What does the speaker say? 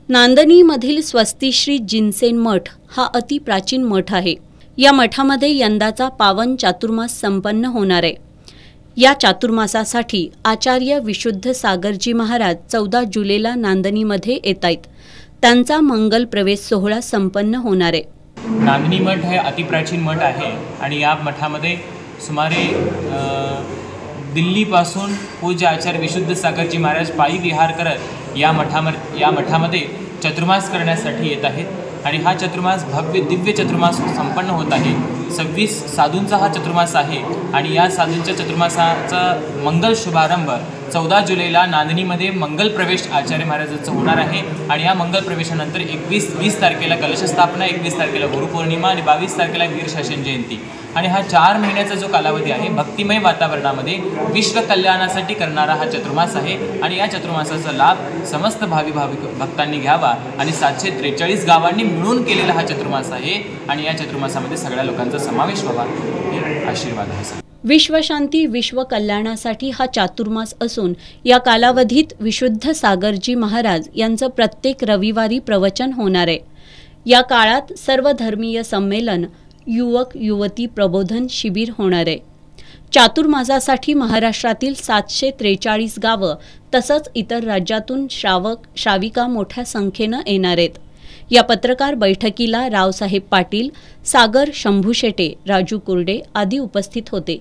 नांदणीमधील स्वस्तिश्री जिनसेन मठ हा अति प्राचीन मठ आहे। या मठामध्ये यंदाचा पावन चातुर्मास संपन्न होणार आहे। या चातुर्मासासाठी आचार्य विशुद्ध सागरजी महाराज 14 जुलैला नांदणीमध्ये येतायत। त्यांचा मंगल प्रवेश सोहळा संपन्न होणार आहे। नांदणी मठ हे अतिप्राचीन मठ आहे आणि या मठामध्ये सुमारे दिल्लीपासून पूज्य आचार्य विशुद्ध सागरजी महाराज पायी विहार करत या मठामध्ये चतुर्मास करण्यासाठी येत आहेत आणि हा चतुर्मास भव्य दिव्य चतुर्मास संपन्न होत आहे। 26 साधूंचा हा चतुर्मास आहे आणि या साधूंच्या चतुर्मासाचा मंगल शुभारंभ 14 जुलैला नांदणीमध्ये मंगल प्रवेश आचार्य महाराजांचा होणार आहे आणि या मंगल प्रवेशानंतर 20 तारखेला कलशस्थापना, 21 तारखेला गुरुपौर्णिमा आणि 22 तारखेला वीरशासन जयंती आणि हा 4 महिन्याचा जो कालावधी आहे भक्तिमय वातावरणामध्ये विश्व कल्याणासाठी करणारा हा चतुर्मास आहे आणि या चतुर्मासाचा लाभ समस्त भाविक भक्तांनी घ्यावा आणि 743 गावांनी मिळून केलेला हा चतुर्मास आहे आणि या चतुर्मासामध्ये सगळ्या लोकांचा समावेश व्हावा हे आशीर्वाद आहे। विश्वशांती विश्व कल्याणासाठी हा चातुर्मास असून या कालावधीत विशुद्ध सागरजी महाराज यांचं प्रत्येक रविवारी प्रवचन होणार आहे। या काळात सर्व धर्मीय संमेलन, युवक युवती प्रबोधन शिबिर होणार आहे। चातुर्मासासाठी महाराष्ट्रातील 743 गावं तसंच इतर राज्यातून श्राविका मोठ्या संख्येनं येणार आहेत। या पत्रकार बैठकीला रावसाहेब पाटील, सागर शंभू शेटे, राजू कुर्डे आदी उपस्थित होते।